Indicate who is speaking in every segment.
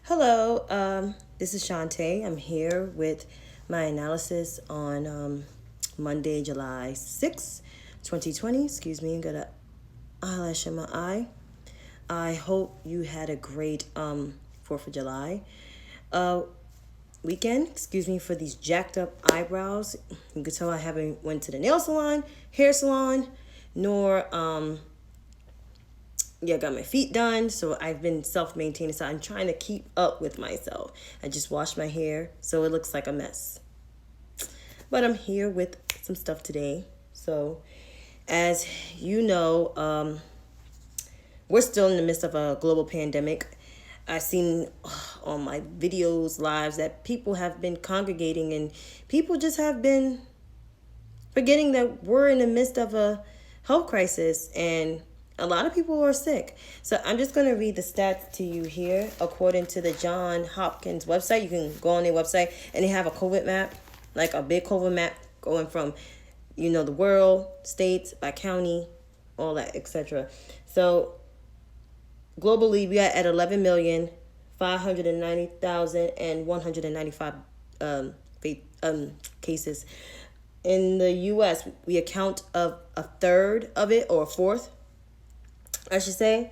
Speaker 1: Hello, this is Shantae. I'm here with my analysis on Monday, July 6th, 2020. Excuse me, got an eyelash in my eye. I hope you had a great 4th of July weekend. Excuse me for these jacked up eyebrows. You can tell I haven't went to the nail salon, hair salon, nor got my feet done. So I've been self-maintaining. So I'm trying to keep up with myself. I just washed my hair, so it looks like a mess. But I'm here with some stuff today. So as you know, we're still in the midst of a global pandemic. I've seen on my videos, lives, that people have been congregating and people just have been forgetting that we're in the midst of a health crisis and a lot of people are sick. So I'm just going to read the stats to you here. According to the John Hopkins website, you can go on their website and they have a COVID map, like a big COVID map going from, the world, states, by county, all that, etc. So globally, we are at 11,590,195 cases. In the U.S., we account of a third of it, or a fourth, I should say.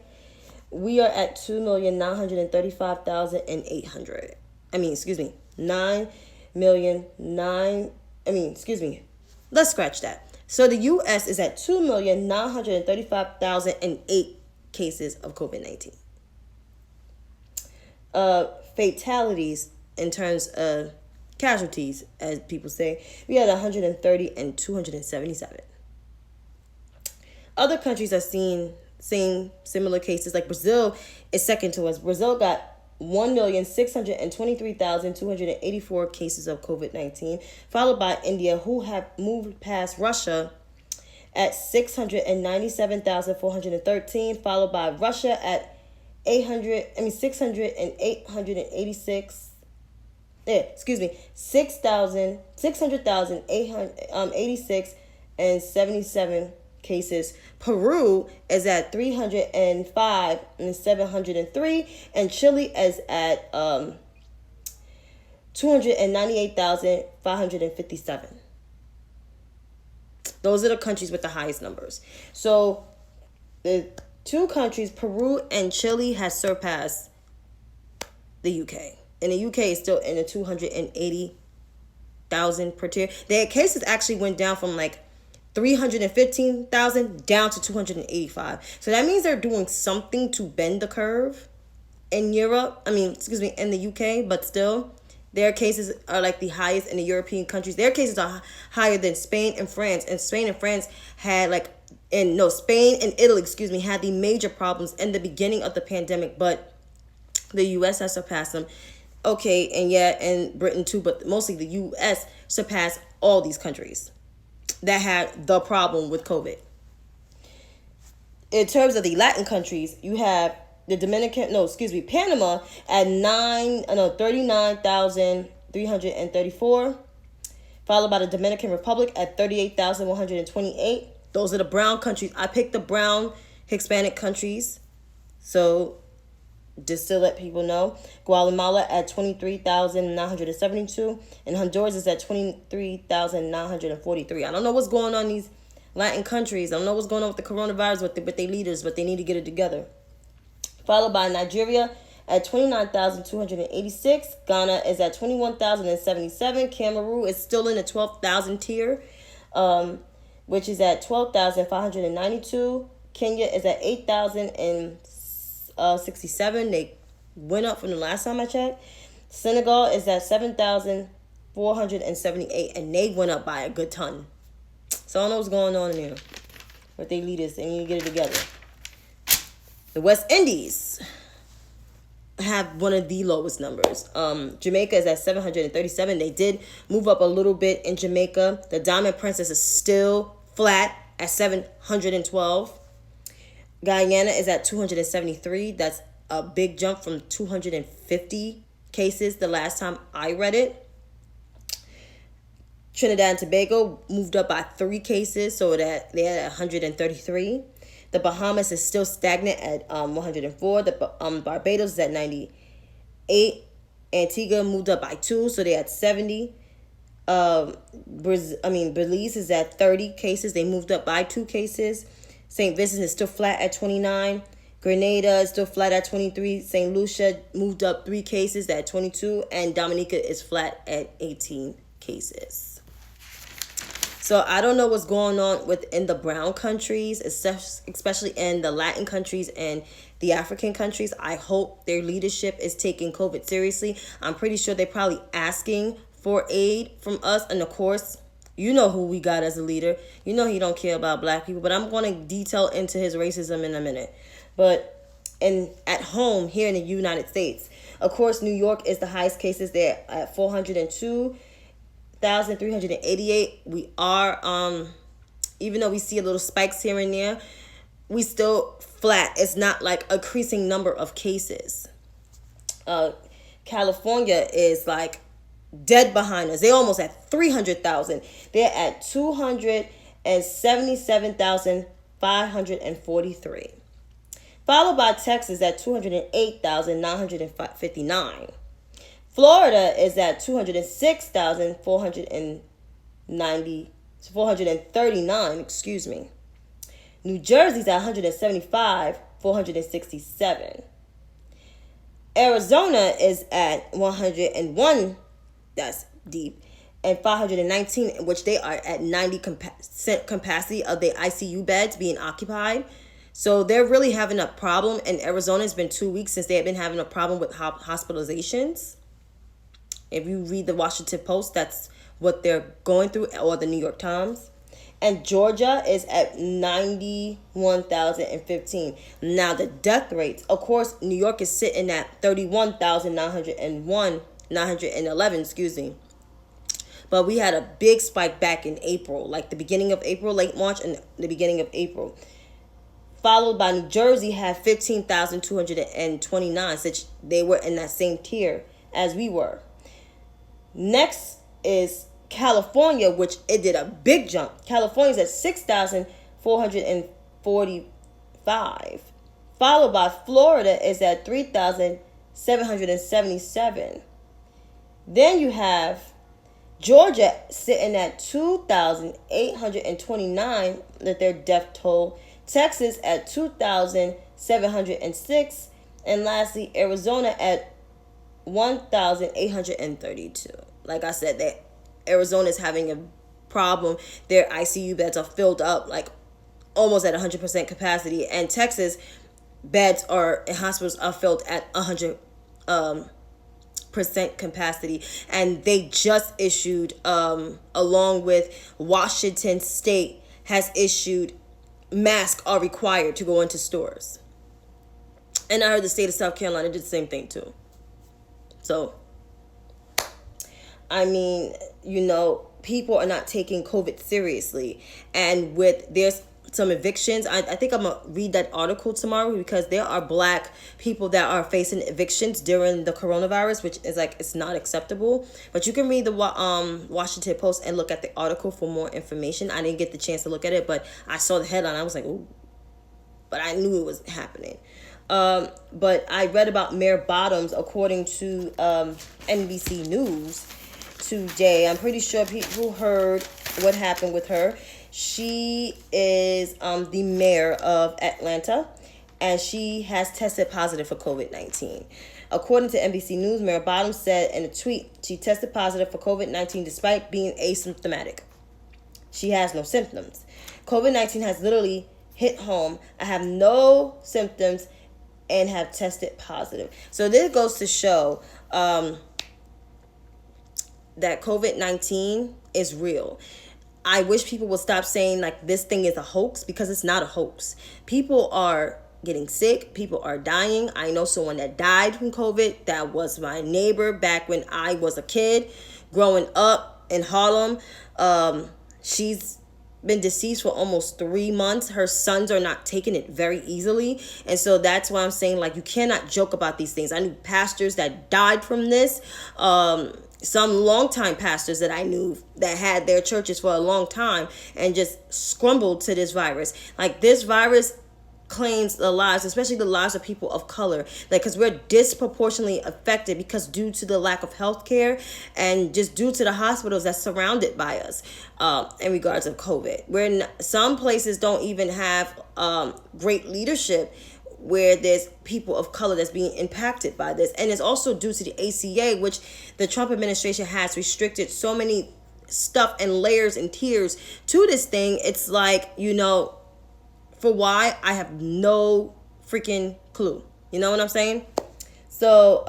Speaker 1: We are at 2,935,800. Let's scratch that. So the U.S. is at 2,935,008 cases of COVID-19. Fatalities in terms of casualties, as people say, we had 130 and 277. Other countries are seeing similar cases. Like Brazil is second to us. Brazil got 1,623,284 cases of COVID-19, followed by India, who have moved past Russia at 697,413, followed by Russia at 600,886 and 77 cases. Peru is at 305 and 703, and Chile is at 298,557. Those are the countries with the highest numbers. So the two countries, Peru and Chile, has surpassed the UK. And the UK is still in the 280,000 per tier. Their cases actually went down from like 315,000 down to 285. So that means they're doing something to bend the curve in in the UK, but still, their cases are like the highest in the European countries. Their cases are higher than Spain and France. And Spain and France had Spain and Italy, had the major problems in the beginning of the pandemic, but the US has surpassed them. Okay, and Britain too, but mostly the US surpassed all these countries that had the problem with COVID. In terms of the Latin countries, you have Panama at 39,334, followed by the Dominican Republic at 38,128. Those are the brown countries. I picked the brown Hispanic countries, so just to let people know. Guatemala at 23,972, and Honduras is at 23,943. I don't know what's going on in these Latin countries. I don't know what's going on with the coronavirus with their leaders, but they need to get it together. Followed by Nigeria at 29,286. Ghana is at 21,077. Cameroon is still in the 12,000 tier, which is at 12,592. Kenya is at 8,067. They went up from the last time I checked. Senegal is at 7,478, and they went up by a good ton. So I don't know what's going on in there with their leaders. They need to get it together. The West Indies have one of the lowest numbers. Jamaica is at 737. They did move up a little bit in Jamaica. The Diamond Princess is still flat at 712. Guyana is at 273. That's a big jump from 250 cases the last time I read it. Trinidad and Tobago moved up by 3 cases, so that they had 133. The Bahamas is still stagnant at 104. The Barbados is at 90 8. Antigua moved up by 2, so they had 70. Belize is at 30 cases. They moved up by 2 cases. St. Vincent is still flat at 29. Grenada is still flat at 23. St. Lucia moved up 3 cases at 22. And Dominica is flat at 18 cases. So I don't know what's going on within the brown countries, especially in the Latin countries and the African countries. I hope their leadership is taking COVID seriously. I'm pretty sure they're probably asking for aid from us. And of course, you know who we got as a leader. You know he don't care about black people. But I'm going to detail into his racism in a minute. But at home here in the United States, of course, New York is the highest cases. They're at 402,388. We are, even though we see a little spikes here and there, we still flat. It's not like a increasing number of cases. California is like dead behind us. They're almost at 300,000. They're at 277,543. Followed by Texas at 208,959. Florida is at 439, excuse me. New Jersey's at 175,467. Arizona is at 101, that's deep, and 519, which they are at 90% capacity of the ICU beds being occupied. So they're really having a problem. In Arizona, it's been 2 weeks since they have been having a problem with hospitalizations. If you read the Washington Post, that's what they're going through, or the New York Times. And Georgia is at 91,015. Now the death rates, of course, New York is sitting at 911, excuse me. But we had a big spike back in April, like the beginning of April, late March and the beginning of April. Followed by New Jersey had 15,229, since they were in that same tier as we were. Next is California, which it did a big jump. California's at 6,445. Followed by Florida is at 3,777. Then you have Georgia sitting at 2,829 with their death toll. Texas at 2,706. And lastly, Arizona at 1,832. Like I said, that Arizona is having a problem. Their ICU beds are filled up, like almost at 100% capacity. And Texas beds in hospitals are filled at 100% capacity. And they just issued, along with Washington State, has issued masks are required to go into stores. And I heard the state of South Carolina did the same thing too. So, I mean, people are not taking COVID seriously. And there's some evictions. I think I'm going to read that article tomorrow, because there are black people that are facing evictions during the coronavirus, which is like, it's not acceptable. But you can read the Washington Post and look at the article for more information. I didn't get the chance to look at it, but I saw the headline. I was like, ooh. But I knew it was happening. But I read about Mayor Bottoms, according to NBC News today. I'm pretty sure people heard what happened with her. She is the mayor of Atlanta, and she has tested positive for COVID-19. According to NBC News, Mayor Bottoms said in a tweet she tested positive for COVID-19 despite being asymptomatic. She has no symptoms. COVID-19 has literally hit home. I have no symptoms and have tested positive. So this goes to show that COVID-19 is real. I wish people would stop saying like this thing is a hoax, because it's not a hoax. People are getting sick. People are dying. I know someone that died from COVID. That was my neighbor back when I was a kid growing up in Harlem. She's been deceased for almost 3 months. Her sons are not taking it very easily. And so that's why I'm saying, like, you cannot joke about these things. I knew pastors that died from this. Some longtime pastors that I knew that had their churches for a long time and just scrambled to this virus. Like, this virus claims the lives, especially the lives of people of color, like, because we're disproportionately affected because due to the lack of health care and just due to the hospitals that's surrounded by us in regards of COVID. Some places don't even have great leadership where there's people of color that's being impacted by this. And it's also due to the ACA, which the Trump administration has restricted so many stuff and layers and tiers to this thing. It's like, for why, I have no freaking clue. You know what I'm saying? So,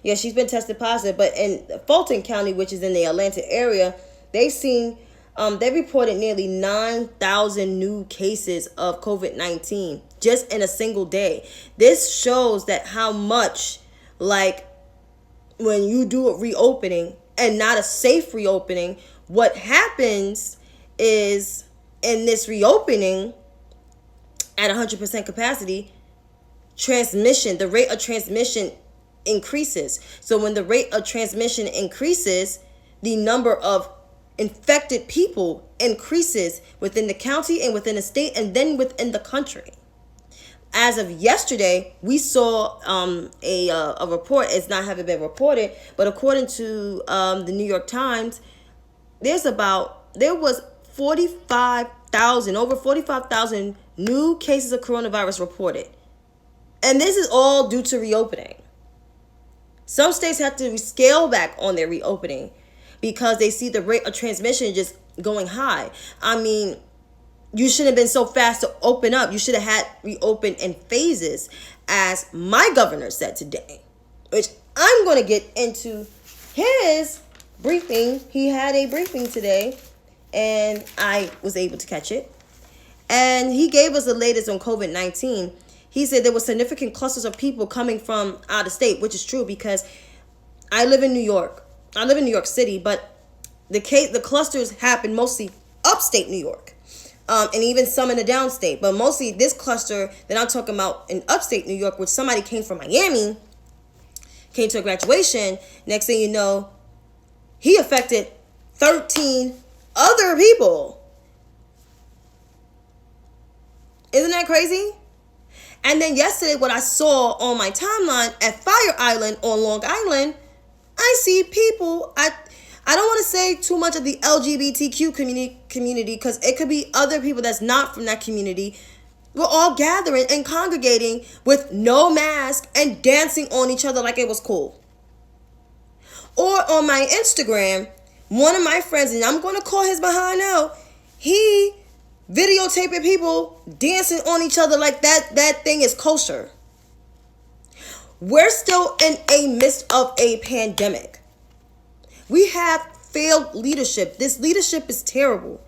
Speaker 1: yeah, she's been tested positive. But in Fulton County, which is in the Atlanta area, they reported nearly 9,000 new cases of COVID-19 just in a single day. This shows that how much, like, when you do a reopening and not a safe reopening, what happens is in this reopening at 100% capacity, the rate of transmission increases. So when the rate of transmission increases, the number of infected people increases within the county and within the state and then within the country. As of yesterday, we saw a report. It's not having been reported, but according to the New York Times, there was over 45,000 new cases of coronavirus reported. And this is all due to reopening. Some states have to scale back on their reopening because they see the rate of transmission just going high. I mean, you shouldn't have been so fast to open up. You should have had reopen in phases, as my governor said today, which I'm going to get into his briefing. He had a briefing today, and I was able to catch it. And he gave us the latest on COVID-19. He said there were significant clusters of people coming from out of state, which is true because I live in New York. I live in New York City, but the clusters happen mostly upstate New York. And even some in the downstate. But mostly this cluster that I'm talking about in upstate New York, which somebody came from Miami, came to a graduation. Next thing you know, he affected 13 other people. Isn't that crazy? And then yesterday, what I saw on my timeline at Fire Island on Long Island, I see people, I don't want to say too much of the LGBTQ community because it could be other people that's not from that community. We're all gathering and congregating with no mask and dancing on each other like it was cool. Or on my Instagram, one of my friends, and I'm going to call his behind out, he videotaping people dancing on each other like that thing is kosher. We're still in a midst of a pandemic. We have failed leadership. This leadership is terrible.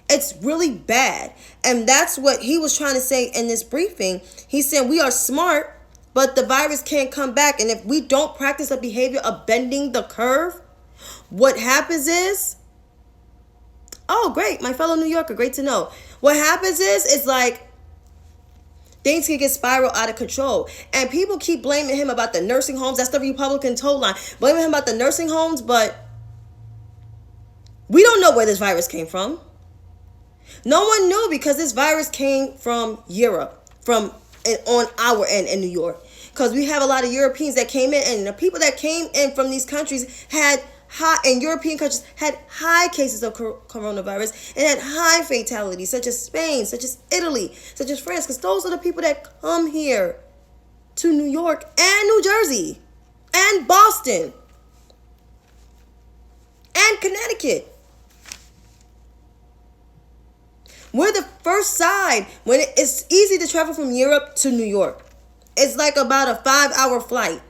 Speaker 1: It's really bad. And that's what he was trying to say in this briefing. He said we are smart, but the virus can't come back. And if we don't practice a behavior of bending the curve, what happens is, oh, great, my fellow New Yorker, great to know. What happens is, it's like things can get spiral out of control. And people keep blaming him about the nursing homes. That's the Republican toll line. Blaming him about the nursing homes, but we don't know where this virus came from. No one knew because this virus came from Europe, from on our end in New York. Because we have a lot of Europeans that came in, and the people that came in from these countries European countries had high cases of coronavirus and had high fatalities, such as Spain, such as Italy, such as France, because those are the people that come here to New York and New Jersey and Boston and Connecticut. We're the first side when it's easy to travel from Europe to New York. It's like about a 5-hour flight.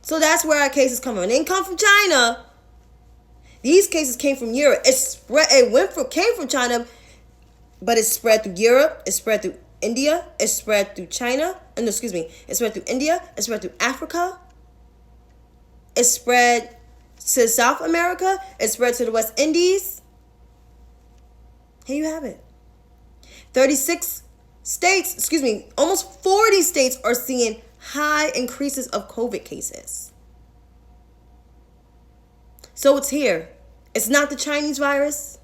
Speaker 1: So that's where our cases come from. They didn't come from China. These cases came from Europe. Came from China, but it spread through Europe. It spread through India. It spread through China. It spread through India. It spread through Africa. It spread to South America. It spread to the West Indies. Here you have it. 36 states, almost 40 states are seeing high increases of COVID cases. So it's here. It's not the Chinese virus.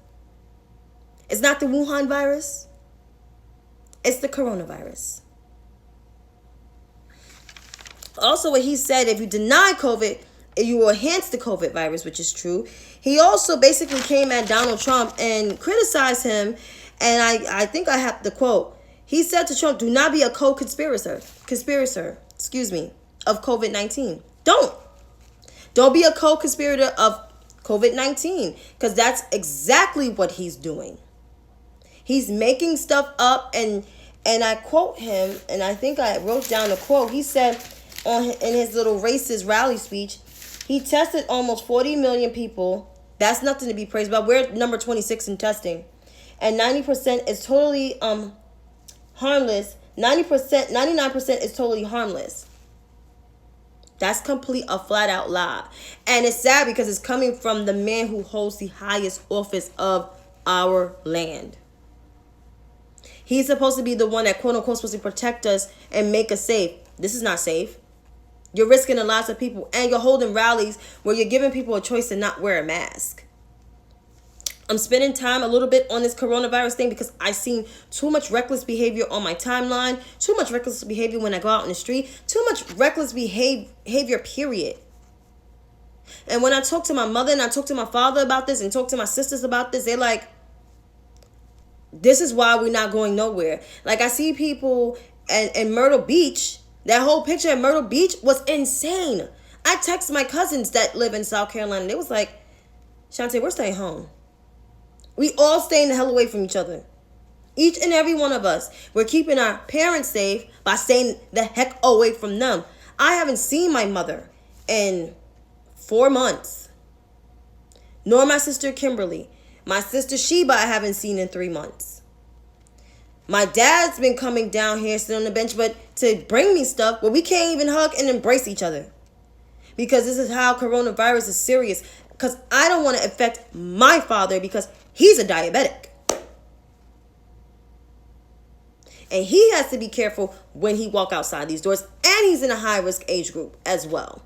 Speaker 1: It's not the Wuhan virus. It's the coronavirus. Also, what he said, if you deny COVID, you will enhance the COVID virus, which is true. He also basically came at Donald Trump and criticized him. And I think I have the quote. He said to Trump, do not be a co-conspirator, of COVID-19. Don't be a co-conspirator of COVID-19, because that's exactly what he's doing. He's making stuff up, and I quote him, and I think I wrote down a quote. He said in his little racist rally speech, he tested almost 40 million people. That's nothing to be praised about. We're number 26 in testing. And 90% is totally harmless. 99% is totally harmless. That's a flat out lie. And it's sad because it's coming from the man who holds the highest office of our land. He's supposed to be the one that, quote unquote, supposed to protect us and make us safe. This is not safe. You're risking the lives of people, and you're holding rallies where you're giving people a choice to not wear a mask. I'm spending time a little bit on this coronavirus thing because I've seen too much reckless behavior on my timeline, too much reckless behavior when I go out in the street, too much reckless behavior, period. And when I talk to my mother and I talk to my father about this and talk to my sisters about this, they're like, this is why we're not going nowhere. Like, I see people in Myrtle Beach. That whole picture at Myrtle Beach was insane. I text my cousins that live in South Carolina. They was like, Shantae, we're staying home. We all staying the hell away from each other. Each and every one of us. We're keeping our parents safe by staying the heck away from them. I haven't seen my mother in 4 months. Nor my sister Kimberly. My sister Sheba I haven't seen in 3 months. My dad's been coming down here, sitting on the bench, but to bring me stuff, well, we can't even hug and embrace each other. Because this is how coronavirus is serious. Because I don't want to affect my father because he's a diabetic. And he has to be careful when he walk outside these doors. And he's in a high-risk age group as well.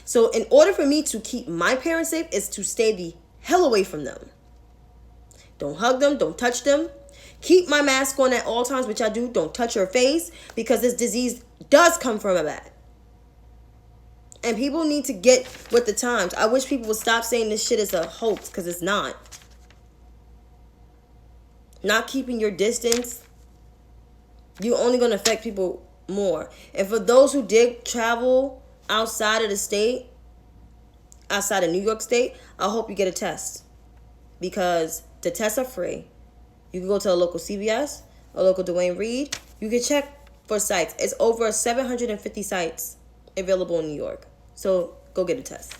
Speaker 1: So in order for me to keep my parents safe is to stay the hell away from them. Don't hug them. Don't touch them. Keep my mask on at all times, which I do. Don't touch your face because this disease does come from a bat. And people need to get with the times. I wish people would stop saying this shit is a hoax because it's not. Not keeping your distance, you're only going to affect people more. And for those who did travel outside of the state, outside of New York State, I hope you get a test. Because the tests are free. You can go to a local CVS, a local Dwayne Reed. You can check for sites. It's over 750 sites available in New York. So go get a test.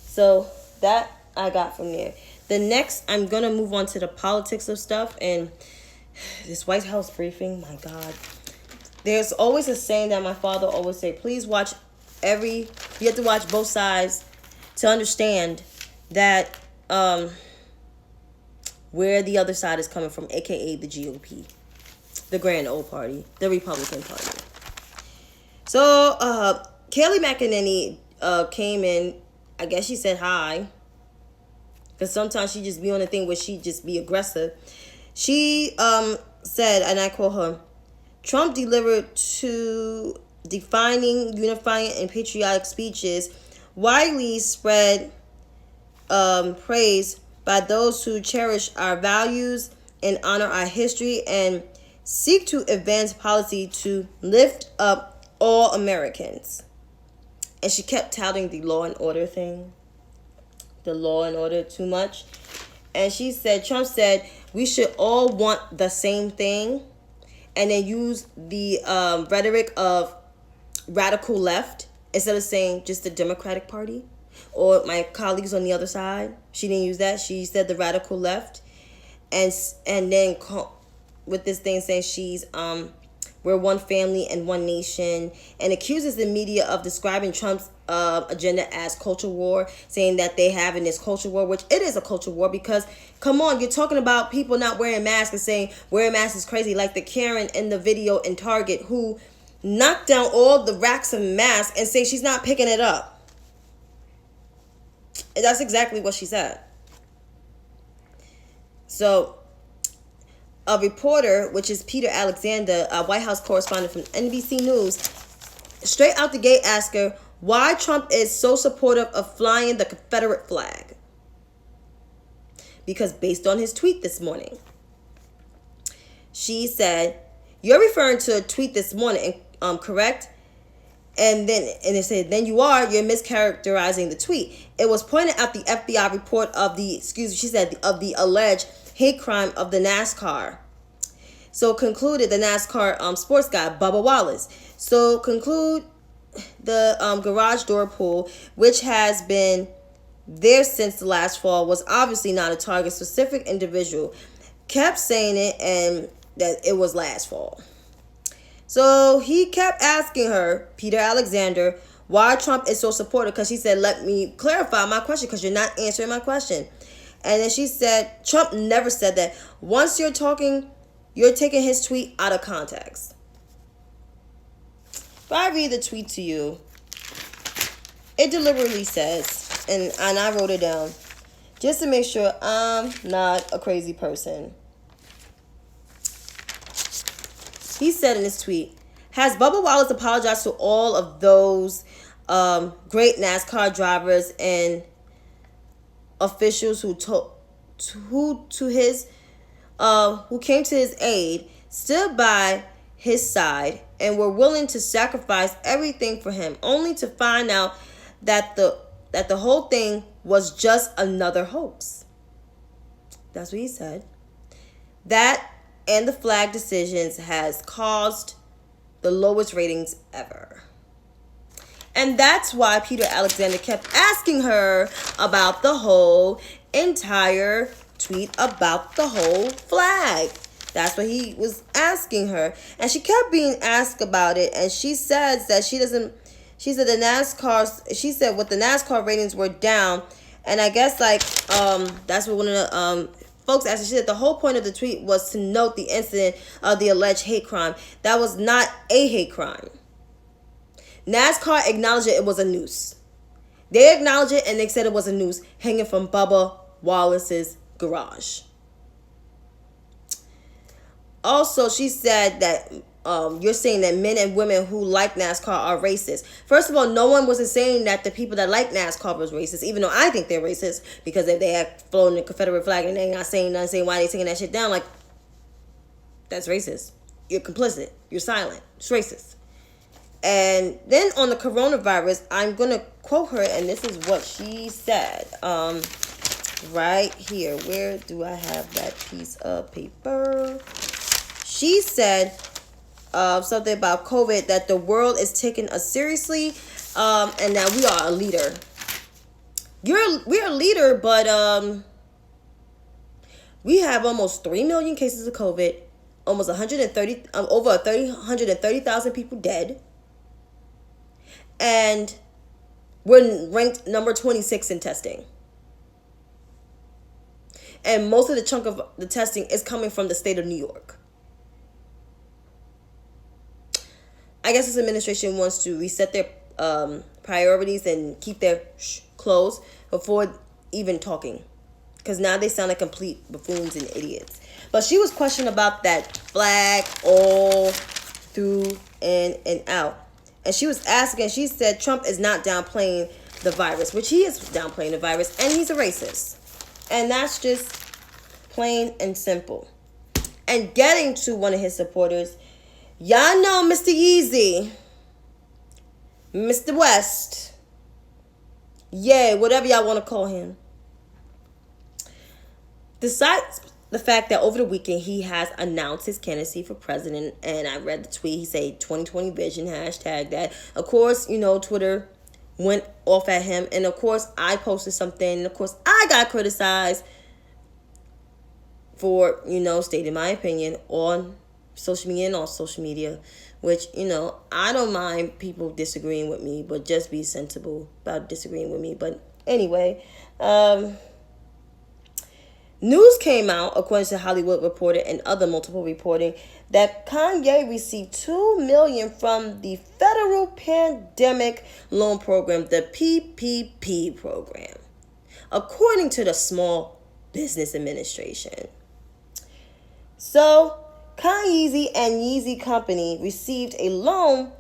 Speaker 1: So that I got from there. The next, I'm going to move on to the politics of stuff. And this White House briefing, my God. There's always a saying that my father always say, please watch you have to watch both sides to understand that where the other side is coming from, aka the GOP, the grand old party, the Republican Party. So Kayleigh McEnany came in. I guess she said hi, because sometimes she just be on the thing where she just be aggressive. She said, and I quote her, Trump delivered two defining, unifying, and patriotic speeches widely spread praise by those who cherish our values and honor our history and seek to advance policy to lift up all Americans. And she kept touting the law and order thing. The law and order too much. And she said, Trump said, we should all want the same thing. And then use the rhetoric of radical left instead of saying just the Democratic Party or my colleagues on the other side. She didn't use that. She said the radical left. And then with this thing saying she's we're one family and one nation, and accuses the media of describing Trump's agenda as culture war, saying that they have in this culture war, which it is a culture war because, come on, you're talking about people not wearing masks and saying wearing masks is crazy, like the Karen in the video in Target who knocked down all the racks of masks and say she's not picking it up. And that's exactly what she said. So, a reporter, which is Peter Alexander, a White House correspondent from NBC News, straight out the gate asked her why Trump is so supportive of flying the Confederate flag. Because based on his tweet this morning, she said, "You're referring to a tweet this morning, correct?" And it said, "Then you're mischaracterizing the tweet. It was pointed out the FBI report of the alleged hate crime of the NASCAR." So concluded the NASCAR sports guy, Bubba Wallace. So conclude the garage door pool, which has been there since the last fall, was obviously not a target specific individual. Kept saying it and that it was last fall. So he kept asking her, Peter Alexander, why Trump is so supportive, because she said, "Let me clarify my question because you're not answering my question." And then she said, Trump never said that. Once you're taking his tweet out of context. If I read the tweet to you, it deliberately says, and I wrote it down, just to make sure I'm not a crazy person. He said in his tweet, "Has Bubba Wallace apologized to all of those great NASCAR drivers and officials who came to his aid, stood by his side, and were willing to sacrifice everything for him, only to find out that the whole thing was just another hoax?" That's what he said. That and the flag decisions has caused the lowest ratings ever. And that's why Peter Alexander kept asking her about the whole entire tweet about the whole flag. That's what he was asking her. And she kept being asked about it. And she says that she said what the NASCAR ratings were down. And I guess that's what one of the folks asked. She said the whole point of the tweet was to note the incident of the alleged hate crime. That was not a hate crime. NASCAR acknowledged it was a noose. They acknowledged it and they said it was a noose hanging from Bubba Wallace's garage. Also, she said that you're saying that men and women who like NASCAR are racist. First of all, no one wasn't saying that the people that like NASCAR was racist, even though I think they're racist, because if they had flown the Confederate flag and they're not saying nothing, saying why they taking that shit down, like, that's racist. You're complicit. You're silent. It's racist. And then on the coronavirus, I'm going to quote her, and this is what she said. Right here. Where do I have that piece of paper? She said something about COVID, that the world is taking us seriously, and that we are a leader. We're a leader, but we have almost 3 million cases of COVID, almost 130,000 people dead, and we're ranked number 26 in testing. And most of the chunk of the testing is coming from the state of New York. I guess this administration wants to reset their priorities and keep their closed before even talking. Because now they sound like complete buffoons and idiots. But she was questioned about that flag all through in and out. And she was asking, she said Trump is not downplaying the virus, which he is downplaying the virus, and he's a racist. And that's just plain and simple. And getting to one of his supporters, y'all know Mr. Yeezy, Mr. West, yeah, whatever y'all want to call him. Besides the fact that over the weekend he has announced his candidacy for president, and I read the tweet, he said 2020 vision, hashtag that. Of course, you know, Twitter went off at him, and of course I posted something, and of course I got criticized for, you know, stating my opinion on social media and off social media, which, you know, I don't mind people disagreeing with me, but just be sensible about disagreeing with me. But anyway, news came out, according to Hollywood Reporter and other multiple reporting, that Kanye received $2 million from the Federal Pandemic Loan Program, the PPP program. according to the Small Business Administration. So, Kanye and Yeezy Company received a loan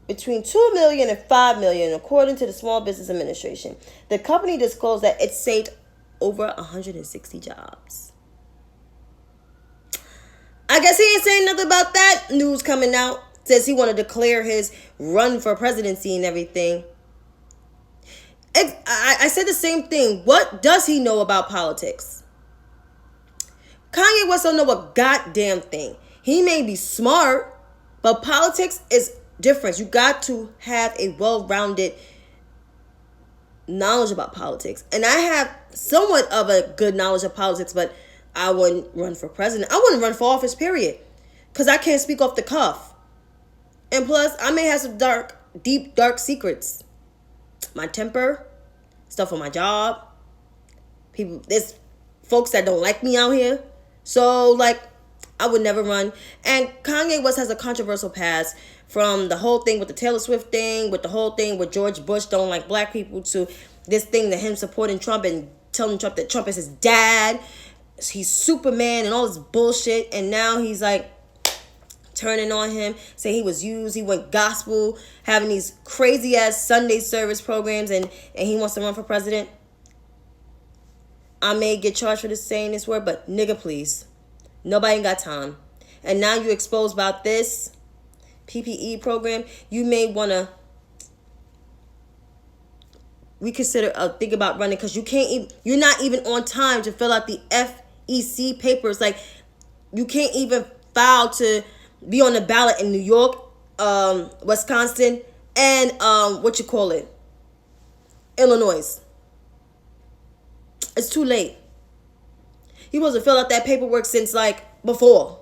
Speaker 1: between $2 million and $5 million, according to the Small Business Administration. The company disclosed that it saved over 160 jobs. I guess he ain't saying nothing about that. News coming out says he want to declare his run for presidency and everything. I said the same thing. What does he know about politics? Kanye West don't know a goddamn thing. He may be smart, but politics is different. You got to have a well-rounded knowledge about politics. And I have somewhat of a good knowledge of politics, but I wouldn't run for president. I wouldn't run for office, period. Because I can't speak off the cuff. And plus, I may have some deep, dark secrets. My temper, stuff on my job. There's folks that don't like me out here. So, like, I would never run. And Kanye West has a controversial past, from the whole thing with the Taylor Swift thing, with the whole thing with George Bush don't like black people, to this thing that him supporting Trump and telling Trump that Trump is his dad. He's Superman and all this bullshit. And now he's like turning on him, saying he was used. He went gospel, having these crazy ass Sunday service programs, and he wants to run for president. I may get charged for this saying this word, but nigga, please. Nobody got time. And now you exposed about this PPE program. You may want to reconsider, think about running, because you're not even on time to fill out the FEC papers. Like, you can't even file to be on the ballot in New York, Wisconsin, and Illinois. It's too late. He supposed to fill out that paperwork since before.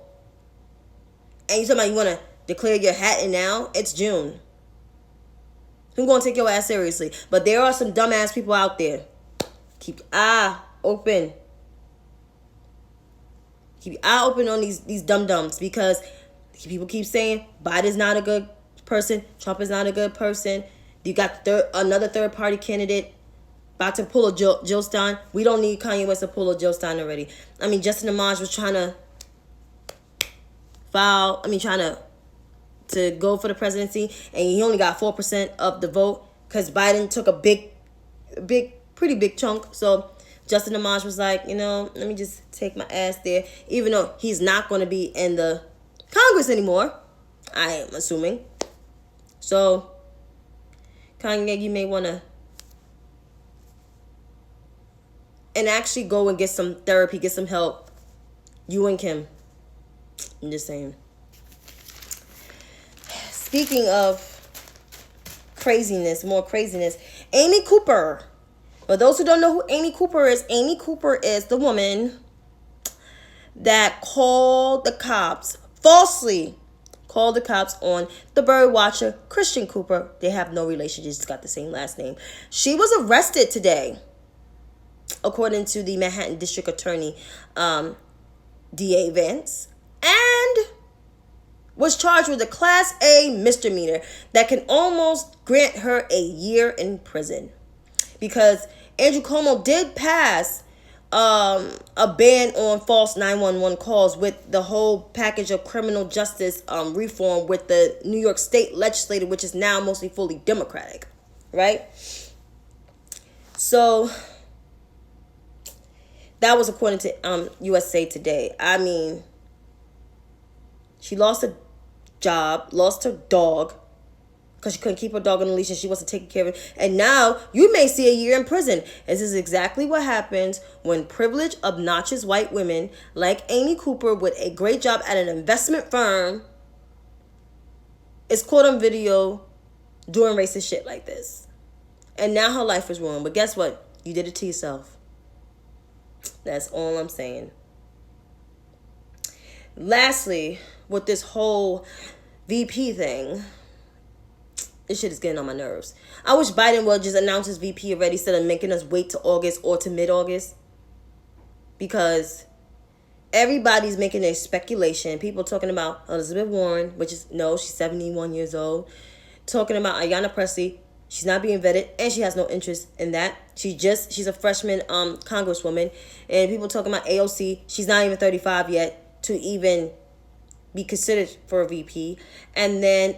Speaker 1: And you talking about you want to declare your hat, and now it's June. Who's going to take your ass seriously? But there are some dumbass people out there. Keep your eye open. Keep your eye open on these dum-dums, because people keep saying Biden's not a good person. Trump is not a good person. You got another third-party candidate about to pull a Jill Stein. We don't need Kanye West to pull a Jill Stein already. I mean, Justin Amaj was trying to go for the presidency, and he only got 4% of the vote because Biden took a pretty big chunk. So Justin Amaj was like, let me just take my ass there, even though he's not going to be in the Congress anymore, I am assuming. So Kanye, you may want to and actually go and get some therapy, get some help. You and Kim. I'm just saying. Speaking of craziness, more craziness, Amy Cooper. For those who don't know who Amy Cooper is the woman that falsely called the cops on the bird watcher, Christian Cooper. They have no relation, just got the same last name. She was arrested today, according to the Manhattan District Attorney, DA Vance, and was charged with a Class A misdemeanor that can almost grant her a year in prison. Because Andrew Cuomo did pass a ban on false 911 calls with the whole package of criminal justice reform with the New York State legislature, which is now mostly fully Democratic, right? So that was according to USA Today. I mean, she lost a job, lost her dog, because she couldn't keep her dog on a leash and she wasn't taking care of it. And now you may see a year in prison. This is exactly what happens when privileged, obnoxious white women like Amy Cooper with a great job at an investment firm is caught on video doing racist shit like this. And now her life is ruined. But guess what? You did it to yourself. That's all I'm saying. Lastly, with this whole VP thing, this shit is getting on my nerves. I wish Biden would just announce his VP already instead of making us wait to August or to mid-August. Because everybody's making a speculation. People talking about Elizabeth Warren, she's 71 years old. Talking about Ayanna Pressley. She's not being vetted, and she has no interest in that. She's a freshman congresswoman, and people talking about AOC. She's not even 35 yet to even be considered for a VP. And then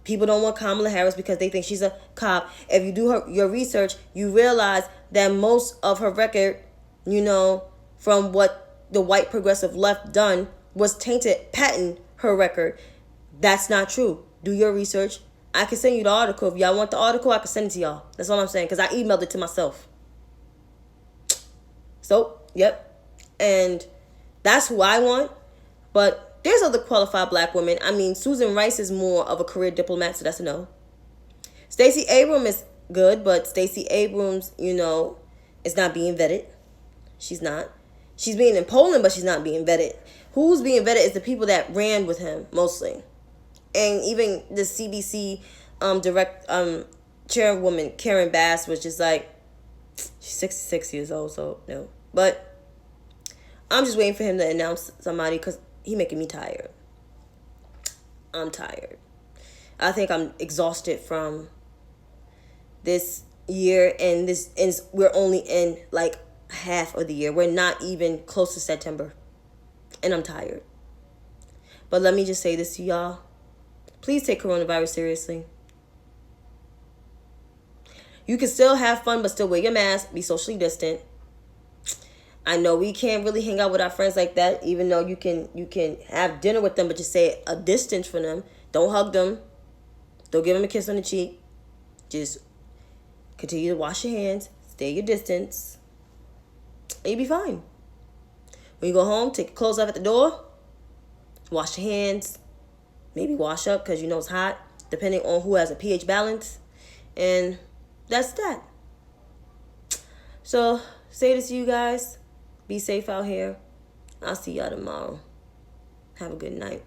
Speaker 1: people don't want Kamala Harris because they think she's a cop. If you do your research, you realize that most of her record, from what the white progressive left done, was tainted, patent her record. That's not true. Do your research. I can send you the article. If y'all want the article, I can send it to y'all. That's all I'm saying, because I emailed it to myself. So, yep. And that's who I want. But there's other qualified black women. I mean, Susan Rice is more of a career diplomat, so that's a no. Stacey Abrams is good, but Stacey Abrams, is not being vetted. She's not. She's being in Poland, but she's not being vetted. Who's being vetted is the people that ran with him, mostly. And even the CBC chairwoman, Karen Bass, was just like, she's 66 years old, so no. But I'm just waiting for him to announce somebody because he's making me tired. I'm tired. I think I'm exhausted from this year, and we're only in like half of the year. We're not even close to September, and I'm tired. But let me just say this to y'all. Please take coronavirus seriously. You can still have fun, but still wear your mask. Be socially distant. I know we can't really hang out with our friends like that, even though you can have dinner with them, but just say a distance from them. Don't hug them. Don't give them a kiss on the cheek. Just continue to wash your hands. Stay your distance. And you'll be fine. When you go home, take your clothes off at the door. Wash your hands. Maybe wash up because it's hot, depending on who has a pH balance. And that's that. So, say this to you guys. Be safe out here. I'll see y'all tomorrow. Have a good night.